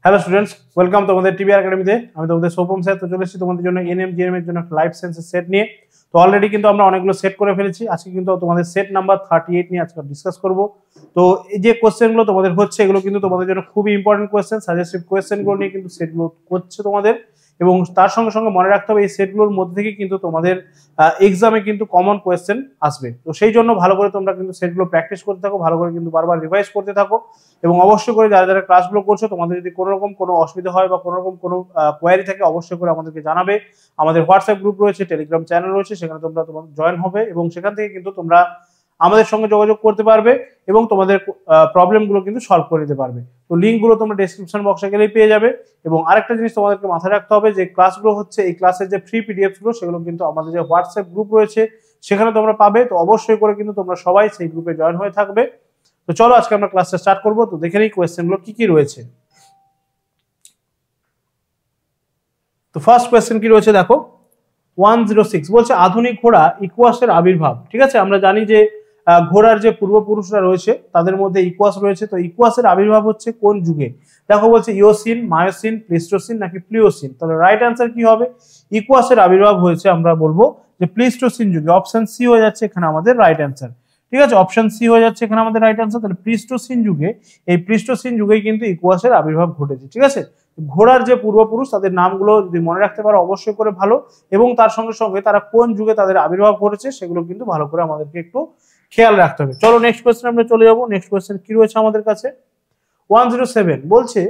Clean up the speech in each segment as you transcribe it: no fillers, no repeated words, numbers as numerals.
Hello students, welcome তোমাদের TBR একাডেমিতে। আমি তোমাদের সৌপম স্যার। তো চলে এসেছি তোমাদের জন্য এনএম জিএম এর জন্য একটা লাইফ সায়েন্সের সেট নিয়ে। তো অলরেডি কিন্তু আমরা অনেকগুলো সেট করে ফেলেছি। আজকে কিন্তু তোমাদের সেট নাম্বার 38 নিয়ে আজকে ডিসকাস করব। তো এই যে কোশ্চেনগুলো তোমাদের হচ্ছে, এগুলো কিন্তু তোমাদের জন্য খুবই ইম্পর্টেন্ট কোশ্চেন, সাজেস্টিভ কোশ্চেনগুলো নিয়ে কিন্তু সেটগুলো করছে তোমাদের। এবং তার সঙ্গে সঙ্গে মনে রাখতে হবে এই সেটগুলোর মধ্যে থেকে কিন্তু তোমাদের এক্সামে কিন্তু কমন কোয়েশ্চেন আসবে। তো সেই জন্য ভালো করে তোমরা কিন্তু সেটগুলো প্র্যাকটিস করতে থাকো, ভালো করে কিন্তু বারবার রিভাইজ করতে থাকো। এবং অবশ্যই করে যারা যারা ক্লাসগুলো করছো, তোমাদের যদি কোনো রকম কোনো অসুবিধা হয় বা কোনো রকম কোনো কোয়ারি থাকে, অবশ্যই করে আমাদেরকে জানাবে। আমাদের হোয়াটসঅ্যাপ গ্রুপ রয়েছে, টেলিগ্রাম চ্যানেল রয়েছে, সেখানে তোমরা জয়েন হবে এবং সেখান থেকে কিন্তু তোমরা আমাদের সঙ্গে যোগাযোগ করতে পারবে এবং তোমাদের প্রবলেমগুলো কিন্তু সলভ করে দিতে পারবে। তো লিঙ্কগুলো তোমরা ডেসক্রিপশন বক্সে গেলেই পেয়ে যাবে। এবং আরেকটা জিনিস তোমাদেরকে মাথায় রাখতে হবে, যে ক্লাসগুলো হচ্ছে এই ক্লাসের যে ফ্রি পিডিএফগুলো, সেগুলো কিন্তু আমাদের যে হোয়াটসঅ্যাপ গ্রুপ রয়েছে সেখানে তোমরা পাবে। তো অবশ্যই করে কিন্তু তোমরা সবাই সেই গ্রুপে জয়েন হয়ে থাকবে। তো চলো আজকে আমরা ক্লাসটা স্টার্ট করব। তো দেখে নিই কোয়েশ্চেনগুলো কি কি রয়েছে। তো ফার্স্ট কোয়েশ্চেন কি রয়েছে দেখো, 106 বলছে আধুনিক ঘোড়া ইকুয়াসের আবির্ভাব। ঠিক আছে, আমরা জানি যে ঘোড়ার যে পূর্বপুরুষরা রয়েছে তাদের মধ্যে ইকুয়াস রয়েছে। তো ইকুয়াসের আবির্ভাব হচ্ছে কোন যুগে? দেখো বলছে ইওসিন, মায়োসিন, প্লিস্টোসিন নাকি প্লিওসিন। তাহলে রাইট অ্যান্সার কি হবে? ইকুয়াসের আবির্ভাব হয়েছে আমরা বলবো যে প্লিস্টোসিন যুগে। অপশন সি হয়ে যাচ্ছে এখানে আমাদের রাইট অ্যান্সার। ঠিক আছে, অপশন সি হয়ে যাচ্ছে এখানে আমাদের রাইট অ্যান্সার। তাহলে প্লিস্টোসিন যুগে, এই প্লিস্টোসিন যুগেই কিন্তু ইকুয়াসের আবির্ভাব ঘটেছে। ঠিক আছে, ঘোড়ার যে পূর্বপুরুষ তাদের নামগুলো যদি মনে রাখতে পারো অবশ্যই করে ভালো, এবং তার সঙ্গে সঙ্গে তারা কোন যুগে তাদের আবির্ভাব ঘটেছে সেগুলো কিন্তু ভালো করে আমাদেরকে একটু খেয়াল রাখতে হবে। চলো নেক্সট কোয়েশ্চেন আমরা চলে যাবো। নেক্সট কোয়েশ্চেন কি রয়েছে আমাদের কাছে, 107 বলছে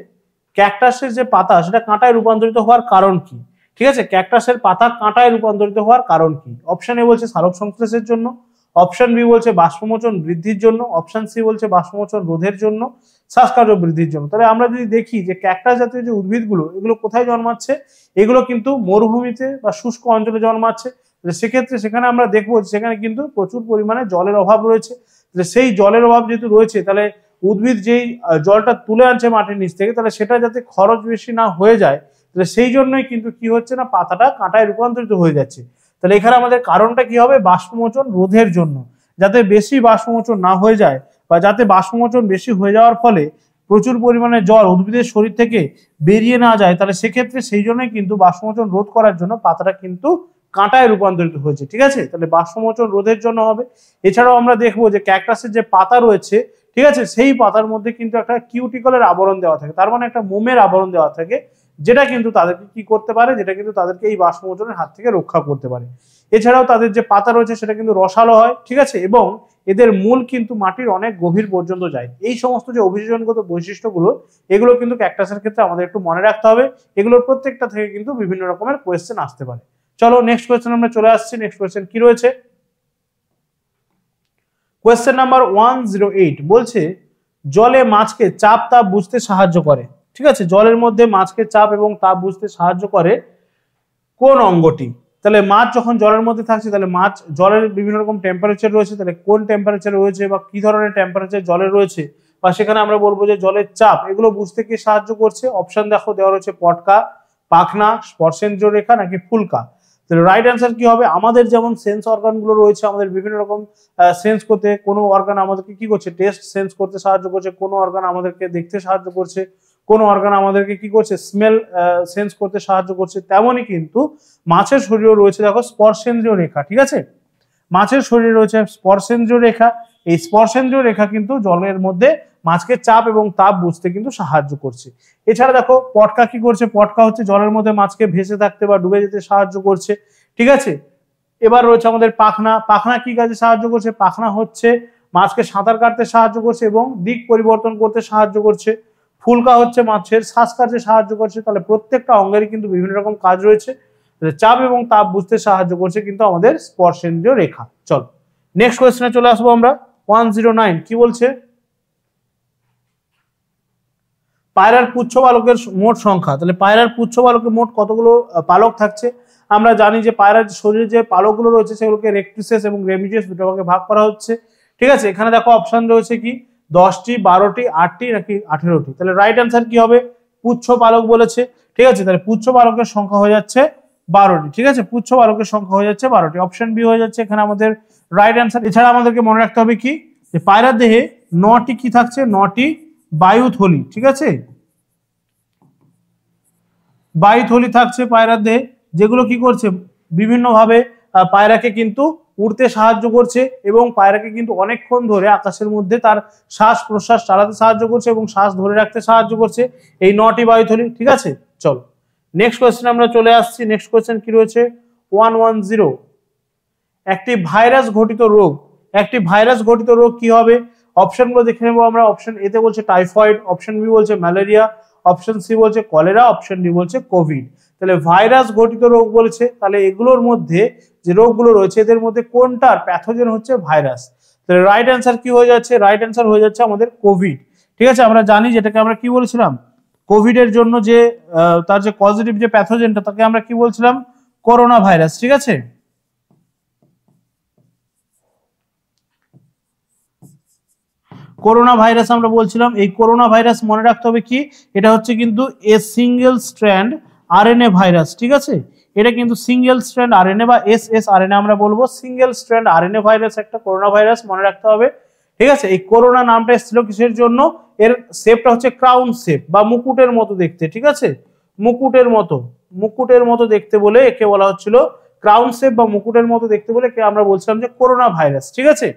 ক্যাকটাসের যে পাতা সেটা কাঁটায় রূপান্তরিত হওয়ার কারণ কি? ঠিক আছে, ক্যাকটাসের পাতা কাঁটায় রূপান্তরিত হওয়ার কারণ কি? অপশন এ বলছে সালোক সংশ্লেষের জন্য, অপশন বি বলছে বাষ্পমোচন বৃদ্ধির জন্য, অপশন সি বলছে বাষ্পমোচন রোধের জন্য, শ্বাসকার্য বৃদ্ধির জন্য। তাহলে আমরা যদি দেখি যে ক্যাকটাস জাতীয় যে উদ্ভিদগুলো, এগুলো কোথায় জন্মাচ্ছে? এগুলো কিন্তু মরুভূমিতে বা শুষ্ক অঞ্চলে জন্মাচ্ছে। সেক্ষেত্রে সেখানে আমরা দেখবো সেখানে কিন্তু প্রচুর পরিমাণে জলের অভাব রয়েছে। সেই জলের অভাব যেহেতু রয়েছে, তাহলে উদ্ভিদ যেই জলটা তুলে আনছে মাটির নিচ থেকে, তাহলে সেটা যাতে খরচ বেশি না হয়ে যায়, তাহলে সেই জন্যই কিন্তু কি হচ্ছে না, পাতাটা কাঁটায় রূপান্তরিত হয়ে যাচ্ছে। তাহলে এখানে আমাদের কারণটা কি হবে? বাষ্পমোচন রোধের জন্য, যাতে বেশি বাষ্পমোচন না হয়ে যায় বা যাতে বাষ্পমোচন বেশি হয়ে যাওয়ার ফলে প্রচুর পরিমাণে জল উদ্ভিদের শরীর থেকে বেরিয়ে না যায়, তাহলে সেক্ষেত্রে সেই জন্যই কিন্তু বাষ্পমোচন রোধ করার জন্য পাতাটা কিন্তু কাঁটায় রূপান্তরিত হয়েছে। ঠিক আছে, তাহলে বাষ্পমোচন রোধের জন্য হবে। এছাড়াও আমরা দেখবো যে ক্যাকটাসের যে পাতা রয়েছে, ঠিক আছে, সেই পাতার মধ্যে কিন্তু একটা কিউটিকলের আবরণ দেওয়া থাকে, তার মানে একটা মোমের আবরণ দেওয়া থাকে, যেটা কিন্তু তাদেরকে কি করতে পারে, যেটা কিন্তু তাদেরকে এই বাষ্পমোচনের হাত থেকে রক্ষা করতে পারে। এছাড়াও তাদের যে পাতা রয়েছে সেটা কিন্তু রসালো হয়। ঠিক আছে, এবং এদের মূল কিন্তু মাটির অনেক গভীর পর্যন্ত যায়। এই সমস্ত যে অভিযোজনগত বৈশিষ্ট্যগুলো, এগুলো কিন্তু ক্যাকটাসের ক্ষেত্রে আমাদের একটু মনে রাখতে হবে। এগুলোর প্রত্যেকটা থেকে কিন্তু বিভিন্ন রকমের কোয়েশ্চেন আসতে পারে। চলো নেক্সট কোয়েশ্চেন আমরা চলে আসছি। নেক্সট কোয়েশ্চেন কি রয়েছে, কোয়েশ্চেন নাম্বার 108 বলছে জলে মাছকে চাপ তাপ বুঝতে সাহায্য করে। ঠিক আছে, জলের মধ্যে মাছকে চাপ এবং তাপ বুঝতে সাহায্য করে কোন অঙ্গটি? তাহলে মাছ যখন জলের মধ্যে থাকছে, তাহলে মাছ জলের বিভিন্ন রকম টেম্পারেচার রয়েছে, তাহলে কোন টেম্পারেচার রয়েছে বা কি ধরনের টেম্পারেচার জলের রয়েছে, বা সেখানে আমরা বলবো যে জলের চাপ, এগুলো বুঝতে কি সাহায্য করছে? অপশন দেখো দেওয়া রয়েছে পটকা, পাখনা, স্পর্শেন্দ্র রেখা নাকি ফুলকা। তাহলে রাইট অ্যান্সার কি হবে? আমাদের যেমন সেন্স অর্গান গুলো রয়েছে, আমাদের বিভিন্ন রকম সেন্স করতে, কোনো অর্গান আমাদেরকে কি করছে, টেস্ট সেন্স করতে সাহায্য করছে, কোনো অর্গান আমাদেরকে দেখতে সাহায্য করছে, কোনো অর্গান আমাদেরকে কি করছে, স্মেল সেন্স করতে সাহায্য করছে। তেমনই কিন্তু মাছের শরীরে রয়েছে দেখো স্পর্শেন্দ্রীয় রেখা। ঠিক আছে, মাছের শরীরে রয়েছে স্পর্শেন্দ্রীয় রেখা। এই স্পর্শেন্দ্রীয় রেখা কিন্তু জলের মধ্যে মাছকে চাপ এবং তাপ বুঝতে কিন্তু সাহায্য করছে। এছাড়া দেখো পটকা কি করছে, পটকা হচ্ছে জলের মধ্যে মাছকে ভেসে থাকতে বা ডুবে যেতে সাহায্য করছে। ঠিক আছে, এবার রয়েছে আমাদের পাখনা। পাখনা কি কাজে সাহায্য করছে? পাখনা হচ্ছে মাছকে সাঁতার কাটতে সাহায্য করছে এবং দিক পরিবর্তন করতে সাহায্য করছে। ফুলকা হচ্ছে মাছের শ্বাসকার্যে সাহায্য করছে। তাহলে প্রত্যেকটা অঙ্গেরই কিন্তু বিভিন্ন রকম কাজ রয়েছে। চাপ এবং তাপ বুঝতে সাহায্য করছে কিন্তু আমাদের স্পর্শেন্দ্রীয় রেখা। চলো নেক্সট কোয়েশ্চেনে চলে আসবো আমরা। 109 কি বলছে, পায়রার পুচ্ছ পালকের মোট সংখ্যা। তাহলে পায়রার পুচ্ছ পালকে মোট কতগুলো পালক থাকছে? আমরা জানি যে পায়রার শরীরে যে পালকগুলো রয়েছে সেগুলোকে রেক্টুসেস এবং রেমিডিয়াস দুটো ভাগে ভাগ করা হচ্ছে। ঠিক আছে, এখানে দেখো অপশন রয়েছে কি 10টি, 12টি, 8টি নাকি 18টি। তাহলে রাইট অ্যান্সার কি হবে? পুচ্ছ পালক বলেছে। ঠিক আছে, তাহলে পুচ্ছ পালকের সংখ্যা হয়ে যাচ্ছে 12টি। ঠিক আছে, পুচ্ছ পালকের সংখ্যা হয়ে যাচ্ছে 12টি। অপশন বি হয়ে যাচ্ছে এখানে আমাদের রাইট অ্যান্সার। এছাড়া আমাদেরকে মনে রাখতে হবে কি, যে পায়রার দেহে 9টি কি থাকছে, 9টি বায়ুথলি। ঠিক আছে, বায়ুথলি থাকছে পায়রার দেহে, যেগুলো কি করছে বিভিন্নভাবে পায়রাকে কিন্তু উড়তে সাহায্য করছে এবং পায়রাকে কিন্তু অনেকক্ষণ ধরে আকাশের মধ্যে তার শ্বাস প্রশ্বাস চালাতে সাহায্য করছে এবং শ্বাস ধরে রাখতে সাহায্য করছে এই 9টি বায়ুথলি। ঠিক আছে, চলো নেক্সট কোয়েশ্চেন আমরা চলে আসছি। নেক্সট কোয়েশ্চেন কি রয়েছে 110, একটি ভাইরাস ঘটিত রোগ। একটি ভাইরাস ঘটিত রোগ কি হবে? অপশনগুলো দেখে নেবো আমরা। অপশন এতে বলছে টাইফয়েড, অপশন বি বলছে ম্যালেরিয়া, অপশন সি বলছে কলেরা, অপশন ডি বলছে কোভিড। তাহলে ভাইরাস ঘটিত রোগ বলেছে, তাহলে এগুলোর মধ্যে যে রোগগুলো রয়েছে এদের মধ্যে কোনটার প্যাথোজেন হচ্ছে ভাইরাস? তাহলে রাইট অ্যান্সার কি হয়ে যাচ্ছে? রাইট অ্যান্সার হয়ে যাচ্ছে আমাদের কোভিড। ঠিক আছে, আমরা জানি যেটাকে আমরা কি বলেছিলাম, কোভিড এর জন্য যে তার যে পজিটিভ যে প্যাথোজেনটা তাকে আমরা কি বলছিলাম? Corona virus. ঠিক আছে, করোনা ভাইরাস আমরা বলছিলাম। এই করোনা ভাইরাস মনে রাখতে হবে কি, এটা হচ্ছে কিন্তু a single strand RNA virus. ঠিক আছে, এটা কিন্তু সিঙ্গেল স্ট্র্যান্ড আরএনএ বা এসএসআরএনএ আমরা বলবো। সিঙ্গেল স্ট্র্যান্ড আরএনএ ভাইরাস একটা করোনা ভাইরাস, মনে রাখতে হবে। ঠিক আছে, এই করোনা নামটা এসেছিল কিসের জন্য? এর শেপটা হচ্ছে ক্রাউন শেপ বা মুকুটের মতো দেখতে। ঠিক আছে, মুকুটের মতো দেখতে বলে একে বলা হচ্ছিল ক্রাউন শেপ বা মুকুটের মতো দেখতে বলে কে আমরা বলছিলাম যে করোনা ভাইরাস। ঠিক আছে,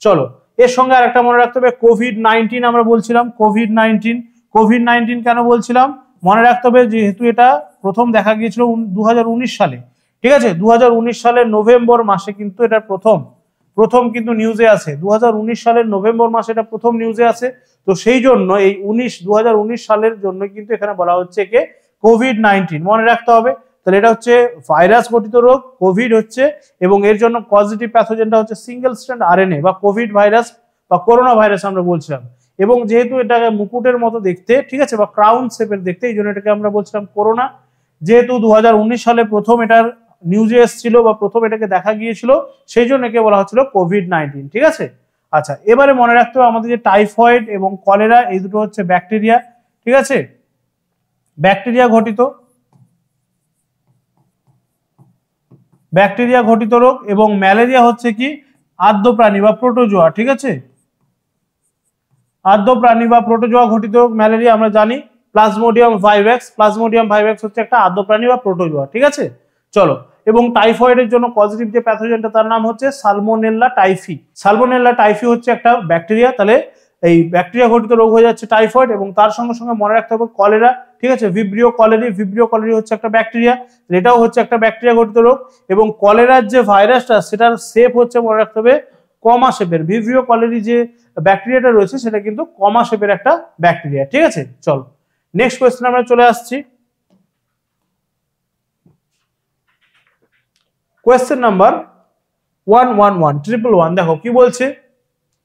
চলো এর সঙ্গে আরেকটা মনে রাখতে হবে কোভিড-19 আমরা বলছিলাম। কোভিড-19 কেন বলছিলাম? মনে রাখতে হবে যেহেতু এটা প্রথম দেখা গিয়েছিল 2019 সালে। ঠিক আছে, 2019 সালের নভেম্বর মাসে কিন্তু এটা প্রথম কিন্তু নিউজে আসে। 2019 সালের নভেম্বর মাসে এটা প্রথম নিউজে আসে। তো সেই জন্য এই 2019 সালের জন্য কিন্তু এখানে বলা হচ্ছে কে কোভিড-19, মনে রাখতে হবে। তাহলে এটা হচ্ছে ভাইরাস ঘটিত রোগ, কোভিড হচ্ছে, এবং এর জন্য পজিটিভ প্যাথোজেনটা হচ্ছে সিঙ্গেল স্ট্র্যান্ড আরএনএ বা কোভিড ভাইরাস বা করোনা ভাইরাস আমরা বলছিলাম। এবং যেহেতু এটাকে মুকুটের মতো দেখতে, ঠিক আছে, বা ক্রাউন শেপের দেখতে, এই জন্য এটাকে আমরা বলছিলাম করোনা। যেহেতু 2019 সালে প্রথম এটার নিউজে এসেছিল বা প্রথম এটাকে দেখা গিয়েছিল, সেই জন্য একে বলা হচ্ছিল কোভিড-19। ঠিক আছে, আচ্ছা এবারে মনে রাখতে হবে আমাদের যে টাইফয়েড এবং কলেরা এই দুটো হচ্ছে ব্যাকটেরিয়া। ঠিক আছে, ব্যাকটেরিয়া ঘটিত রোগ, এবং ম্যালেরিয়া হচ্ছে কি আদ্য প্রাণী বা প্রোটোজোয়া। ঠিক আছে, আদ্য প্রাণী বা প্রোটোজোয়া ঘটিত রোগ ম্যালেরিয়া আমরা জানি। প্লাজমোডিয়াম ভাইভ্যাক্স হচ্ছে একটা আদ্য প্রাণী বা প্রোটোজোয়া। ঠিক আছে, চলো, এবং টাইফয়েডের জন্য পজিটিভ যে প্যাথোজেনটা তার নাম হচ্ছে সালমোনেল্লা টাইফি হচ্ছে একটা ব্যাকটেরিয়া। তাহলে এই ব্যাকটেরিয়া ঘটিত রোগ হয়ে যাচ্ছে টাইফয়েড, এবং তার সঙ্গে সঙ্গে মনে রাখতে হবে কলেরা। ঠিক আছে, ভিব্রিও কলেরি হচ্ছে একটা ব্যাকটেরিয়া, এটাও হচ্ছে একটা ব্যাকটেরিয়া ঘটিত রোগ। এবং কলেরার যে ভাইরাসটা সেটার শেপ হচ্ছে মনে রাখতে হবে কমা শেপের। ভিব্রিও কলেরি যে ব্যাকটেরিয়াটা রয়েছে সেটা কিন্তু কমা শেপের একটা ব্যাকটেরিয়া। ঠিক আছে, চলো নেক্সট কোয়েশ্চেন আমরা চলে আসছি। কোয়েশ্চেন নাম্বার 111 দেখো কি বলছে,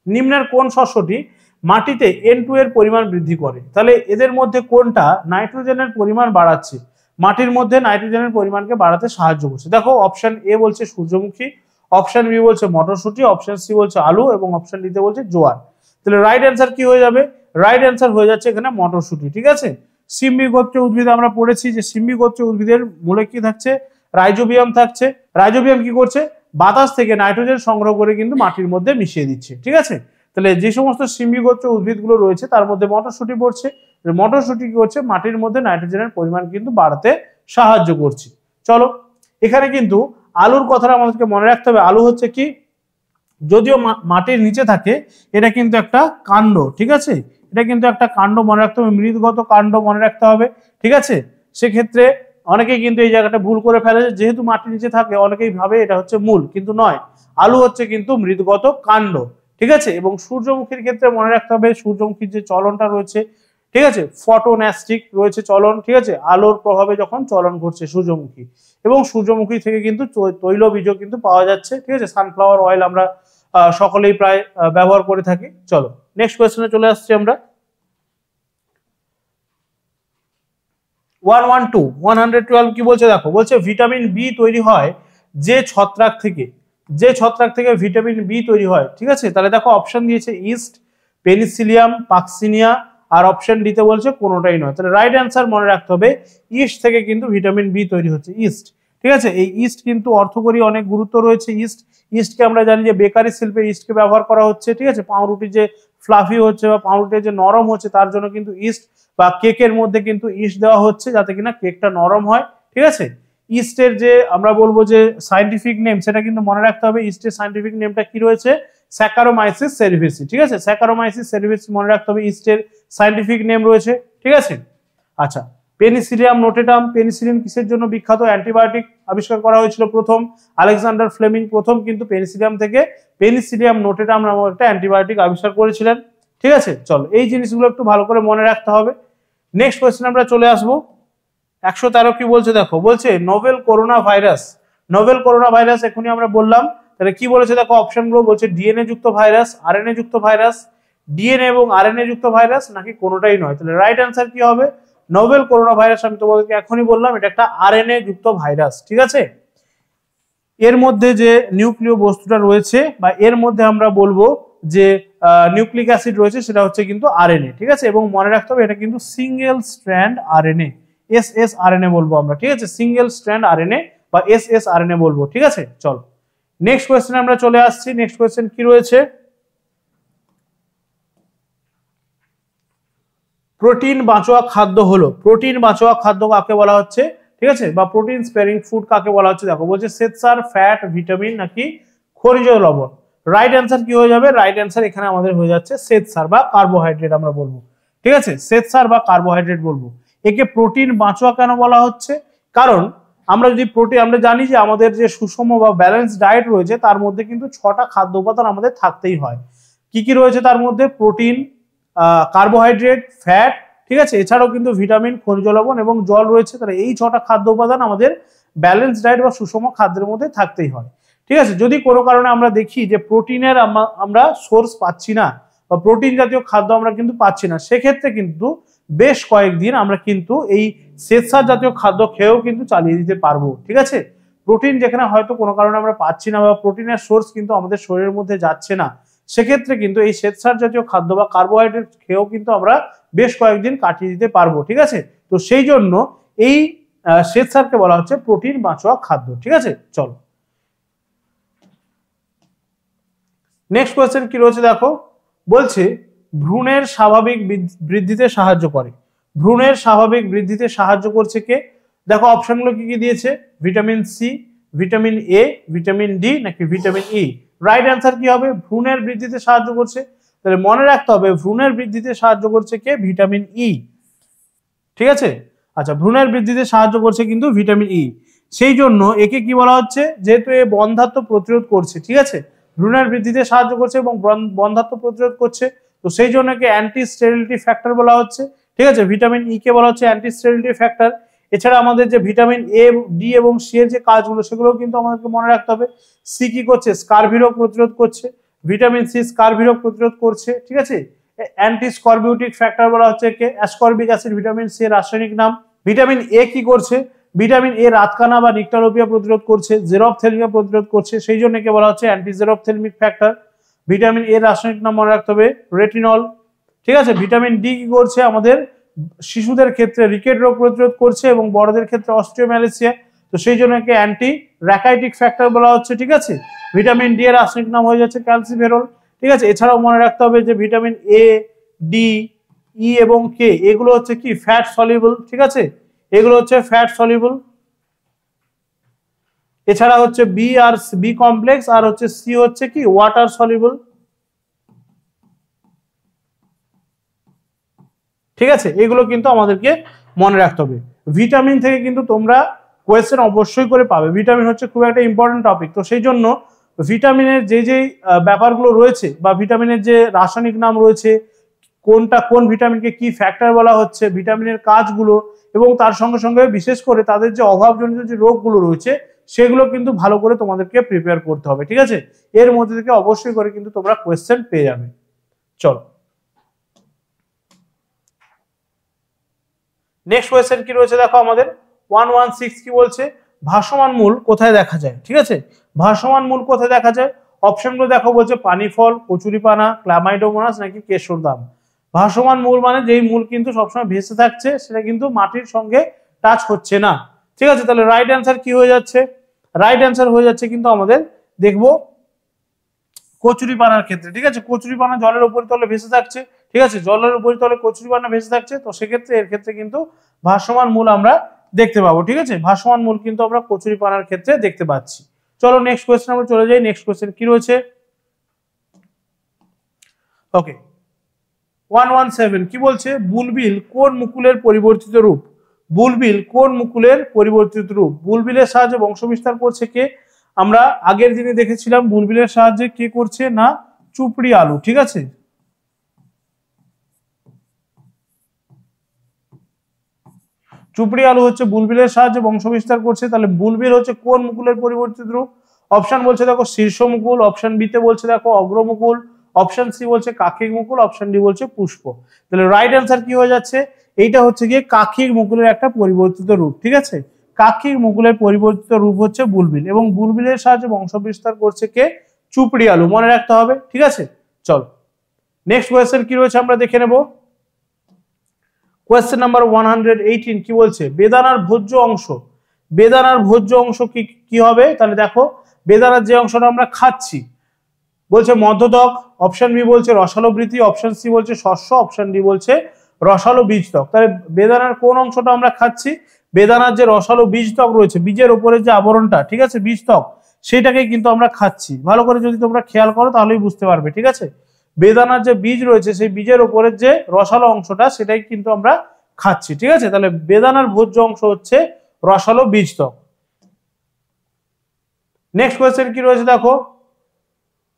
নিম্নের কোন শস্যটি মাটিতে N2 এর পরিমাণ বৃদ্ধি করে? তাহলে এদের মধ্যে কোনটা নাইট্রোজেনের পরিমাণ বাড়াচ্ছে, মাটির মধ্যে নাইট্রোজেনের পরিমাণকে বাড়াতে সাহায্য করছে? দেখো অপশন এ বলছে সূর্যমুখী, অপশন বি বলছে মটরশুঁটি, অপশন সি বলছে আলু, এবং অপশন ডি তে বলছে জোয়ার। তাহলে রাইট অ্যান্সার কি হয়ে যাবে? রাইট অ্যান্সার হয়ে যাচ্ছে এখানে মটরশুঁটি। ঠিক আছে, সিম্বি গোত্রের উদ্ভিদ আমরা পড়েছি যে সিম্বি গোত্রের উদ্ভিদের মূলে কি থাকছে? রাইজোবিয়াম থাকছে। রাইজোবিয়াম কি করছে? বাতাস থেকে নাইট্রোজেন সংগ্রহ করে কিন্তু মাটির মধ্যে মিশিয়ে দিচ্ছে। ঠিক আছে, তাহলে যে সমস্ত সিম্বি গোত্র উদ্ভিদগুলো রয়েছে তার মধ্যে মটরশুঁটি পড়ছে। মটরশুঁটি কি করছে? মাটির মধ্যে নাইট্রোজেনের পরিমাণ কিন্তু বাড়াতে সাহায্য করছে। চলো, এখানে কিন্তু আলুর কথাটা আমাদেরকে মনে রাখতে হবে। আলু হচ্ছে কি, যদিও মাটির নিচে থাকে, এটা কিন্তু একটা কাণ্ড। ঠিক আছে, এটা কিন্তু একটা কাণ্ড মনে রাখতে হবে, মৃদগত কাণ্ড মনে রাখতে হবে। ঠিক আছে, সেক্ষেত্রে অনেকেই কিন্তু এই জায়গাটা ভুল করে ফেলে, যেহেতু মাটির নিচে থাকে অনেকেই ভাবে এটা হচ্ছে মূল, কিন্তু নয়, আলু হচ্ছে কিন্তু মৃদগত কাণ্ড। ঠিক আছে, এবং সূর্যমুখীর ক্ষেত্রে মনে রাখতে হবে সূর্যমুখীর যে চলনটা রয়েছে, ঠিক আছে, ফটোন্যাস্টিক রয়েছে চলন। ঠিক আছে, আলোর প্রভাবে যখন চলন ঘটছে সূর্যমুখী, এবং সূর্যমুখী থেকে কিন্তু তৈলবীজ কিন্তু পাওয়া যাচ্ছে। ঠিক আছে, সানফ্লাওয়ার অয়েল আমরা সকলেই প্রায় ব্যবহার করে থাকি। চলো নেক্সট কোয়েশ্চনে চলে আসছি আমরা। 112 কি বলছে দেখো, বলছে ভিটামিন বি তৈরি হয় যে ছত্রাক থেকে ভিটামিন বি তৈরি হয়। ঠিক আছে, তাহলে দেখো অপশন দিয়েছে ইস্ট, পেনিসিলিয়াম, পাক্সিনিয়া, আর অপশন ডিতে বলছে কোনোটাই নয়। তাহলে রাইট অ্যান্সার মনে রাখতে হবে ইস্ট থেকে কিন্তু ভিটামিন বি তৈরি হচ্ছে, ইস্ট। ঠিক আছে, এই ইস্ট কিন্তু অর্থকরী অনেক গুরুত্ব রয়েছে। ইস্টকে আমরা জানি যে বেকারি শিল্পে ইস্টকে ব্যবহার করা হচ্ছে। ঠিক আছে, পাউরুটি যে ফ্লাফি হচ্ছে বা পাউরুটি যে নরম হচ্ছে তার জন্য কিন্তু ইস্ট বা কেকের মধ্যে কিন্তু ইস্ট দেওয়া হচ্ছে যাতে কিনা কেকটা নরম হয়, ঠিক আছে। ইস্টের যে আমরা বলবো যে সায়েন্টিফিক নেম সেটা কিন্তু মনে রাখতে হবে। ইস্টের সায়েন্টিফিক নেমটা কি রয়েছে? স্যাকারোমাইসিস সেরিফেসি, ঠিক আছে। স্যাকারোমাইসিস সেরিফেসি মনে রাখতে হবে, ইস্টের সায়েন্টিফিক নেম রয়েছে, ঠিক আছে। আচ্ছা, পেনিসিলিয়াম নোটেটাম, পেনিসিলিন কিসের জন্য বিখ্যাত? অ্যান্টিবায়োটিক আবিষ্কার করা হয়েছিল প্রথম আলেকজান্ডার ফ্লেমিং, প্রথম কিন্তু পেনিসিলিয়াম থেকে পেনিসিলিয়াম নোটেটাম নামক একটা অ্যান্টিবায়োটিক আবিষ্কার করেছিলেন, ঠিক আছে। চলো এই জিনিসগুলো একটু ভালো করে মনে রাখতে হবে। নেক্সট কোয়েশ্চেন আমরা চলে আসবো। 113 কি বলছে দেখো, বলছে novel corona virus. Novel corona virus এখনই আমরা বললাম, তাহলে কি বলেছে দেখো অপশনগুলো, বলছে ডিএনএ যুক্ত ভাইরাস, আরএনএ যুক্ত ভাইরাস, ডিএনএ এবং আরএনএ যুক্ত ভাইরাস, নাকি কোনোটাই নয়। তাহলে রাইট অ্যান্সার কি হবে? Novel corona virus. আমি তোমাদেরকে এখনই বললাম এটা একটা আরএনএ যুক্ত ভাইরাস, ঠিক আছে। এর মধ্যে যে নিউক্লিয় বস্তুটা রয়েছে বা এর মধ্যে আমরা বলবো যে নিউক্লিক অ্যাসিড রয়েছে সেটা হচ্ছে কিন্তু আরএনএ, ঠিক আছে। এবং মনে রাখতে হবে এটা কিন্তু সিঙ্গেল স্ট্র্যান্ড আরএনএ, এসএসআরএনএ বলবো আমরা, ঠিক আছে। সিঙ্গেল স্ট্র্যান্ড আরএনএ বা এসএসআরএনএ বলবো, ঠিক আছে। চলো নেক্সট কোয়েশ্চেন আমরা চলে আসছি। নেক্সট কোয়েশ্চেন কি রয়েছে? প্রোটিন বাঁচোয়া খাদ্য হলো, প্রোটিন বাঁচোয়া খাদ্য কাকে বলা হচ্ছে, ঠিক আছে, বা প্রোটিন স্পেয়ারিং ফুড কাকে বলা হচ্ছে? দেখো বলছে শ্বেতসার, ফ্যাট, ভিটামিন নাকি খনিজ লবণ। রাইট অ্যান্সার কি হয়ে যাবে? রাইট অ্যান্সার এখানে আমাদের হয়ে যাচ্ছে শ্বেতসার বা কার্বোহাইড্রেট আমরা বলবো, ঠিক আছে। শ্বেতসার বা কার্বোহাইড্রেট বলবো। একে প্রোটিন বাঁচোয়া কেন বলা হচ্ছে? কারণ আমরা যদি প্রোটিন, আমরা জানি যে আমাদের যে সুষম বা ব্যালেন্স ডায়েট রয়েছে তার মধ্যে কিন্তু 6টা খাদ্য উপাদান আমাদের থাকতেই হয়। কি কি রয়েছে তার মধ্যে? প্রোটিন, কার্বোহাইড্রেট, ফ্যাট, ঠিক আছে। এছাড়াও কিন্তু ভিটামিন, খনিজ লবণ এবং জল রয়েছে। তাহলে এই 6টা খাদ্য উপাদান আমাদের ব্যালেন্স ডায়েট বা সুষম খাদ্যের মধ্যে থাকতেই হয়, ঠিক আছে। যদি কোনো কারণে আমরা দেখি যে প্রোটিনের আমরা সোর্স পাচ্ছি না বা প্রোটিন জাতীয় খাদ্য আমরা কিন্তু পাচ্ছি না, সেক্ষেত্রে কিন্তু বেশ কয়েকদিন আমরা কিন্তু এই শ্বেতসার জাতীয় খাদ্য খেয়েও কিন্তু চালিয়ে দিতে পারবো, ঠিক আছে। প্রোটিন যেখানে হয়তো কোনো কারণে আমরা পাচ্ছি না বা প্রোটিনের সোর্স কিন্তু আমাদের শরীরের মধ্যে যাচ্ছে না, সেক্ষেত্রে কিন্তু এই শ্বেতসার জাতীয় খাদ্য বা কার্বোহাইড্রেট খেয়েও কিন্তু আমরা বেশ কয়েকদিন কাটিয়ে দিতে পারবো, ঠিক আছে। তো সেই জন্য এই শ্বেতসারকে বলা হচ্ছে প্রোটিন বাঁচোয়া খাদ্য, ঠিক আছে। চলো নেক্সট কোয়েশ্চেন কি রয়েছে দেখো, বলছে ভ্রূণের স্বাভাবিক বৃদ্ধিতে সাহায্য করে। ভ্রূণের স্বাভাবিক বৃদ্ধিতে সাহায্য করছে কে? দেখো অপশনগুলো কি কি দিয়েছে? Vitamin C, vitamin A, vitamin D নাকি ভিটামিন ই। রাইট অ্যান্সার কি হবে? ভ্রূণের বৃদ্ধিতে সাহায্য করছে। তাহলে মনে রাখতে হবে ভ্রূণের বৃদ্ধিতে সাহায্য করছে কে? ভিটামিন ই, ঠিক আছে। আচ্ছা, ভ্রূণের বৃদ্ধিতে সাহায্য করছে কিন্তু ভিটামিন ই। সেই জন্য একে কি বলা হচ্ছে? যেহেতু এ বন্ধ্যাত্ব প্রতিরোধ করছে, ঠিক আছে, ভ্রূণের বৃদ্ধিতে সাহায্য করছে এবং বন্ধ্যাত্ব প্রতিরোধ করছে, তো সেই জন্য একে অ্যান্টি স্টেরিলিটি ফ্যাক্টর বলা হচ্ছে, ঠিক আছে। ভিটামিন ই কে বলা হচ্ছে অ্যান্টি স্টেরিলিটি ফ্যাক্টর। এছাড়া আমাদের যে ভিটামিন এ, ডি এবং সি এর যে কাজগুলো সেগুলো কিন্তু আমাদেরকে মনে রাখতে হবে। সি কি করছে? স্কারভি রোগ প্রতিরোধ করছে। ভিটামিন সি স্কারভি রোগ প্রতিরোধ করছে, ঠিক আছে। অ্যান্টি স্করবিউটিক ফ্যাক্টর বলা হচ্ছে একে। অ্যাসকর্বিক অ্যাসিড ভিটামিন সি এর রাসায়নিক নাম। ভিটামিন এ কি করছে? ভিটামিন এ রাতকানা বা নিকটালোপিয়া প্রতিরোধ করছে, জেরপ্থ্যালমিয়া প্রতিরোধ করছে, সেই জন্য একে বলা হচ্ছে অ্যান্টি জেরপ্থ্যালমিক ফ্যাক্টর। ভিটামিন এর রাসায়নিক নাম মনে রাখতে হবে রেটিনল, ঠিক আছে। ভিটামিন ডি কি করছে? আমাদের শিশুদের ক্ষেত্রে রিকেট রোগ প্রতিরোধ করছে এবং বড়দের ক্ষেত্রে অস্ট্রিওম্যালেসিয়া, তো সেই জন্য একে অ্যান্টি র্যাকাইটিক ফ্যাক্টর বলা হচ্ছে, ঠিক আছে। ভিটামিন ডি এর রাসায়নিক নাম হয়ে যাচ্ছে ক্যালসিফেরল, ঠিক আছে। এছাড়াও মনে রাখতে হবে যে ভিটামিন এ, ডি, ই এবং কে এগুলো হচ্ছে কি? ফ্যাট সলিউবল, ঠিক আছে। এগুলো হচ্ছে ফ্যাট সলিউবল। এছাড়া হচ্ছে বি আর বি কমপ্লেক্স আর হচ্ছে সি হচ্ছে কি? ওয়াটার সলিউবল, ঠিক আছে। এগুলো কিন্তু আমাদেরকে মনে রাখতে হবে। ভিটামিন থেকে কিন্তু তোমরা কোয়েশ্চেন অবশ্যই করে পাবে। ভিটামিন হচ্ছে খুব একটা ইম্পর্টেন্ট টপিক, তো সেই জন্য ভিটামিনের যে যে ব্যাপারগুলো রয়েছে বা ভিটামিনের যে রাসায়নিক নাম রয়েছে, কোনটা কোন ভিটামিনকে কি ফ্যাক্টর বলা হচ্ছে, ভিটামিনের কাজগুলো এবং তার সঙ্গে সঙ্গে বিশেষ করে তাদের যে অভাবজনিত যে রোগগুলো রয়েছে সেগুলো কিন্তু ভালো করে তোমাদেরকে প্রিপেয়ার করতে হবে, ঠিক আছে। এর মধ্যে থেকে অবশ্যই করে কিন্তু তোমরা কোয়েশ্চেন পেয়ে যাবে। চলো নেক্সট কোয়েশ্চেন কি রয়েছে দেখো আমাদের 116 কি বলছে? ভাসমান মূল কোথায় দেখা যায়, ঠিক আছে। ভাসমান মূল কোথায় দেখা যায়? অপশনগুলো দেখো, বলছে পানি ফল, কচুরিপানা, ক্লামাইডোমোনাস নাকি কেশরদাম। ভাসমান মূল মানে যেই মূল কিন্তু সবসময় ভেসে থাকছে, সেটা কিন্তু মাটির সঙ্গে টাচ হচ্ছে না, ঠিক আছে। তাহলে রাইট অ্যান্সার কি হয়ে যাচ্ছে? রাইট অ্যান্সার হয়ে যাচ্ছে কিন্তু আমাদের দেখবো কচুরিপানার ক্ষেত্রে, ঠিক আছে। কচুরিপানা জলের উপরিতলে ভেসে থাকছে, ঠিক আছে, জলের উপরিতলে কচুরিপানা ভেসে থাকছে, তো সেক্ষেত্রে এর ক্ষেত্রে কিন্তু ভাসমান মূল আমরা দেখতে পাবো। ঠিক আছে, ভাসমান মূল কিন্তু আমরা কচুরিপানার ক্ষেত্রে দেখতে পাচ্ছি। চলো নেক্সট কোয়েশ্চেন আমরা চলে যাই। নেক্সট কোয়েশ্চেন কি রয়েছে? ওকে, 117 কি বলছে? বুলবিল কোন মুকুলের পরিবর্তিত রূপ? বুলবিল কোন মুকুলের পরিবর্তিত রূপ? বুলবিলের সাহায্যে বংশবিস্তার করছে কে? আমরা আগের দিনে দেখেছিলাম বুলবিলের সাহায্যে কে করছে না চুপড়ি আলু। ঠিক আছে, চুপড়ি আলু হচ্ছে বুলবিলের সাহায্যে বংশবিস্তার করছে। তাহলে বুলবিল হচ্ছে কোন মুকুলের পরিবর্তিত রূপ? অপশন বলছে দেখো শীর্ষ মুকুল, অপশন বি তে বলছে দেখো অগ্রমুকুল, অপশন সি বলছে কাক্ষিক মুকুল, অপশন ডি বলছে পুষ্প। তাহলে রাইট অ্যান্সার কি হয়ে যাচ্ছে? এইটা হচ্ছে গিয়ে কাক্ষিক মুকুলের একটা পরিবর্তিত রূপ। ঠিক আছে, কাক্ষিক মুকুলের পরিবর্তিত রূপ হচ্ছে বুলবিল, এবং বুলবিলের সাহায্যে বংশবিস্তার করছে কে? চুপড়ি আলু, মনে রাখতে হবে। ঠিক আছে, চলো নেক্সট কোয়েশ্চেন কি রয়েছে আমরা দেখে নেব। কোয়েশ্চেন নাম্বার 118 কি বলছে? বেদানার ভোজ্য অংশ, বেদানার ভোজ্য অংশ কি কি হবে? তাহলে দেখো বেদানার যে অংশটা আমরা খাচ্ছি বলছে মধ্যত্বক, অপশন বি বলছে রসালো বৃতি, অপশন সি বলছে শস্য, অপশন ডি বলছে রসালো বীজত্বক। তাহলে বেদানার কোন অংশটা আমরা খাচ্ছি? বেদানার যে রসালো বীজত্বক রয়েছে, বীজের উপরে যে আবরণটা, ঠিক আছে, বীজত্বক, সেটাকে কিন্তু আমরা খাচ্ছি। ভালো করে যদি তোমরা খেয়াল করো তাহলেই বুঝতে পারবে। ঠিক আছে, বেদানার যে বীজ রয়েছে সেই বীজের উপরের যে রসালো অংশটা সেটাই কিন্তু আমরা খাচ্ছি। ঠিক আছে, তাহলে বেদানার ভোজ্য অংশ হচ্ছে রসালো বীজত্বক। নেক্সট কোয়েশ্চেন কি রয়েছে দেখো,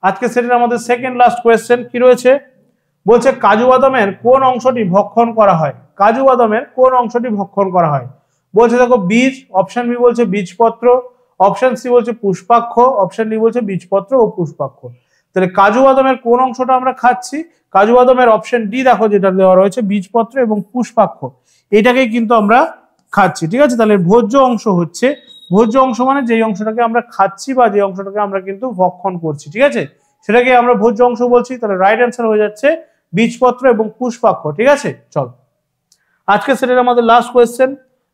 আজকে সেটা আমাদের সেকেন্ড লাস্ট কোয়েশ্চেন কি রয়েছে? বলছে কাজু বাদামের কোন অংশটি ভক্ষণ করা হয়? কাজু বাদামের কোন অংশটি ভক্ষণ করা হয়? বলছে দেখো বীজ, অপশন বি বলছে বীজপত্র, অপশন সি বলছে পুষ্পাক্ষ, অপশন ডি বলছে বীজপত্র ও পুষ্পাক্ষ। তাহলে কাজু বাদামের কোন অংশটা আমরা খাচ্ছি? কাজু বাদামের অপশন ডি দেখো যেটা দেওয়া রয়েছে বীজপত্র এবং পুষ্পাক্ষ, এটাকেই কিন্তু আমরা খাচ্ছি। ঠিক আছে, তাহলে ভোজ্য অংশ হচ্ছে, ভোজ্য অংশ মানে যেই অংশটাকে আমরা খাচ্ছি বা যে অংশটাকে আমরা কিন্তু ভক্ষণ করছি, ঠিক আছে, সেটাকে আমরা ভোজ্য অংশ বলছি। তাহলে রাইট অ্যান্সার হয়ে যাচ্ছে বীজপত্র এবং পুষ্পাক্ষ। ঠিক আছে, চল আজকে সেটার আমাদের last question,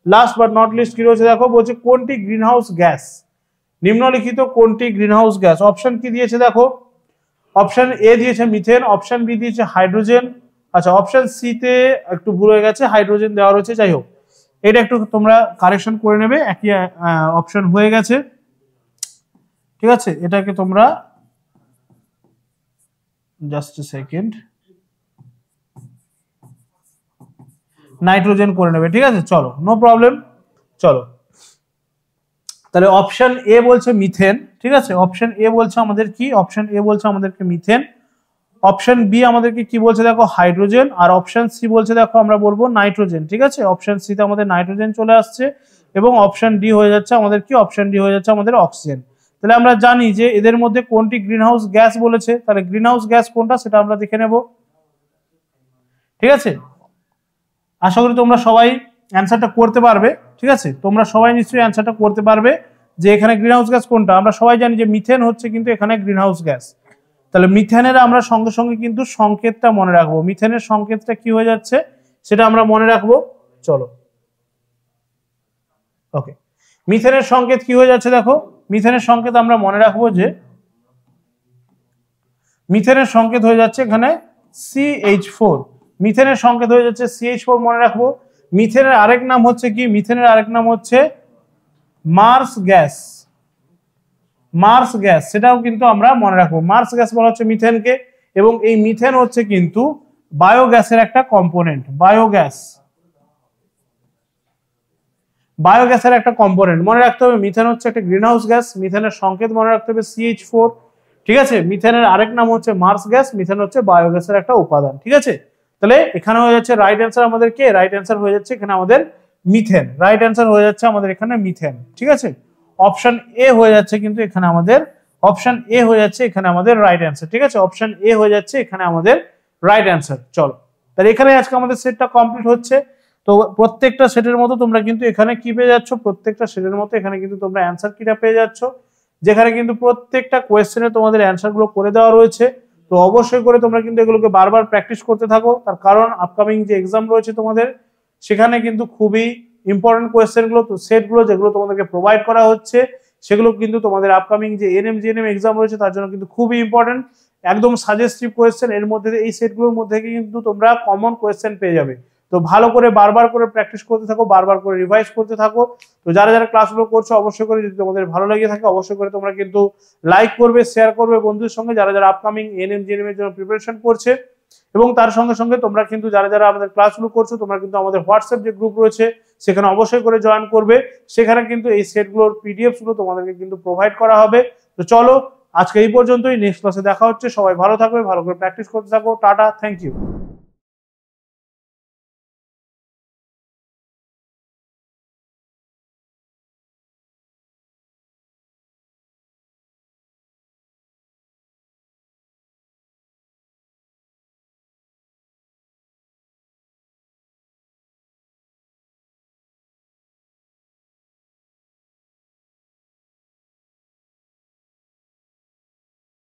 last but not list কি রয়েছে দেখো, বলছে কোনটি গ্রিনহাউস গ্যাস? নিম্নলিখিত কোনটি গ্রিনহাউস গ্যাস? অপশন কি দিয়েছে দেখো, অপশন এ দিয়েছে মিথেন, অপশন বি দিয়েছে হাইড্রোজেন, আচ্ছা অপশন সি তে একটু ভুল হয়ে গেছে, হাইড্রোজেন দেওয়া রয়েছে। যাই হোক, এটা একটু তোমরা কারেকশন করে নেবে, একই অপশন হয়ে গেছে। ঠিক আছে, এটাকে তোমরা জাস্ট এ সেকেন্ড নাইট্রোজেন করে নেবে। ঠিক আছে, চলো নো প্রবলেম। চলো তাহলে অপশন এ বলছে মিথেন। ঠিক আছে, অপশন এ বলছে আমাদের কি? অপশন এ বলছে আমাদেরকে মিথেন, অপশন বি আমাদেরকে কি বলছে দেখো হাইড্রোজেন, আর অপশন সি বলছে দেখো আমরা বলবো নাইট্রোজেন। ঠিক আছে, অপশন সি তে আমাদের নাইট্রোজেন চলে আসছে, এবং অপশন ডি হয়ে যাচ্ছে আমাদের কি? অপশন ডি হয়ে যাচ্ছে আমাদের অক্সিজেন। তাহলে আমরা জানি যে এদের মধ্যে কোনটি গ্রিনহাউস গ্যাস বলেছে, তাহলে গ্রিনহাউস গ্যাস কোনটা সেটা আমরা দেখে নেব। ঠিক আছে, আশা করি তোমরা সবাই অ্যান্সারটা করতে পারবে। ঠিক আছে, তোমরা সবাই নিশ্চয়ই অ্যান্সারটা করতে পারবে যে এখানে গ্রিনহাউস গ্যাস কোনটা। আমরা সবাই জানি যে মিথেন হচ্ছে কিন্তু এখানে গ্রিনহাউস গ্যাস। তাহলে মিথেনের আমরা সঙ্গে সঙ্গে কিন্তু সংকেতটা মনে রাখবো, মিথেনের সংকেতটা কি হয়ে যাচ্ছে সেটা আমরা মনে রাখবো। চলো ওকে, মিথেনের সংকেত কি হয়ে যাচ্ছে দেখো, মিথেনের সংকেত আমরা মনে রাখবো যে মিথেনের সংকেত হয়ে যাচ্ছে এখানে CH4, মিথেনের সংকেত হয়ে যাচ্ছে CH4 মনে রাখবো। মিথেনের আরেক নাম হচ্ছে কি? মিথেনের আরেক নাম হচ্ছে মার্স গ্যাস, মার্স গ্যাস, সেটাও কিন্তু আমরা মনে রাখবো। মার্স গ্যাস বলা হচ্ছে মিথেনকে, এবং এই মিথেন হচ্ছে কিন্তু বায়োগ্যাসের একটা কম্পোনেন্ট, বায়োগ্যাস, বায়োগ্যাসের একটা কম্পোনেন্ট মনে রাখতে হবে। মিথেন হচ্ছে একটা গ্রিনহাউস গ্যাস, মিথেনের সংকেত মনে রাখতে হবে CH4। ঠিক আছে, মিথেনের আরেক নাম হচ্ছে মার্স গ্যাস, মিথেন হচ্ছে বায়োগ্যাসের একটা উপাদান। ঠিক আছে, তাহলে এখানে হয়ে যাচ্ছে রাইট অ্যান্সার আমাদের কে? রাইট অ্যান্সার হয়ে যাচ্ছে এখানে আমাদের মিথেন, রাইট অ্যান্সার হয়ে যাচ্ছে আমাদের এখানে মিথেন। ঠিক আছে, অপশন এ হয়ে যাচ্ছে কিন্তু এখানে আমাদের, অপশন এ হয়ে যাচ্ছে এখানে আমাদের রাইট অ্যান্সার। ঠিক আছে, অপশন এ হয়ে যাচ্ছে এখানে আমাদের রাইট অ্যান্সার। চলো তাহলে এখানে আজকে আমাদের সেটটা কমপ্লিট হচ্ছে। তো প্রত্যেকটা সেটের মতো তোমরা কিন্তু এখানে কি পেয়ে যাচ্ছ, প্রত্যেকটা সেটের মতো এখানে কিন্তু তোমরা অ্যান্সার কিটা পেয়ে যাচ্ছ, যেখানে কিন্তু প্রত্যেকটা কোয়েশ্চেনে তোমাদের অ্যান্সার গুলো করে দেওয়া রয়েছে। তো অবশ্যই করে তোমরা কিন্তু এগুলোকে বারবার প্র্যাকটিস করতে থাকো, তার কারণ আপকামিং যে এক্সাম রয়েছে তোমাদের সেখানে কিন্তু খুবই ইম্পর্টেন্ট কোয়েশ্চেন গুলো, তো সেটগুলো যেগুলো তোমাদেরকে প্রোভাইড করা হচ্ছে সেগুলো কিন্তু তোমাদের আপকামিং যে এনএম জিএনএম এক্সাম রয়েছে তার জন্য কিন্তু খুবই ইম্পর্টেন্ট, একদম সাজেস্টিভ কোয়েশ্চেন, এর মধ্যে এই সেটগুলোর মধ্যে কিন্তু তোমরা কমন কোয়েশ্চেন পেয়ে যাবে। তো ভালো করে বারবার করে প্র্যাকটিস করতে থাকো, বারবার করে রিভাইজ করতে থাকো। তো যারা যারা ক্লাসগুলো করছো অবশ্যই করে যদি তোমাদের ভালো লেগে থাকে অবশ্যই করে তোমরা কিন্তু লাইক করবে, শেয়ার করবে বন্ধুদের সঙ্গে যারা যারা আপকামিং এনএম জিএনএম এর জন্য প্রিপারেশন করছে। এবং তার সঙ্গে সঙ্গে তোমরা কিন্তু যারা যারা আমাদের ক্লাসগুলো করছো তোমরা কিন্তু আমাদের হোয়াটসঅ্যাপ যে গ্রুপ রয়েছে সেখানে অবশ্যই করে জয়েন করবে। সেখানে কিন্তু এই সেটগুলোর পিডিএফ গুলো তোমাদেরকে কিন্তু প্রোভাইড করা হবে। তো চলো আজকে এই পর্যন্তই, নেক্সট ক্লাসে দেখা হচ্ছে। সবাই ভালো থাকবে, ভালো করে প্র্যাকটিস করতে থাকো। Tata, thank you.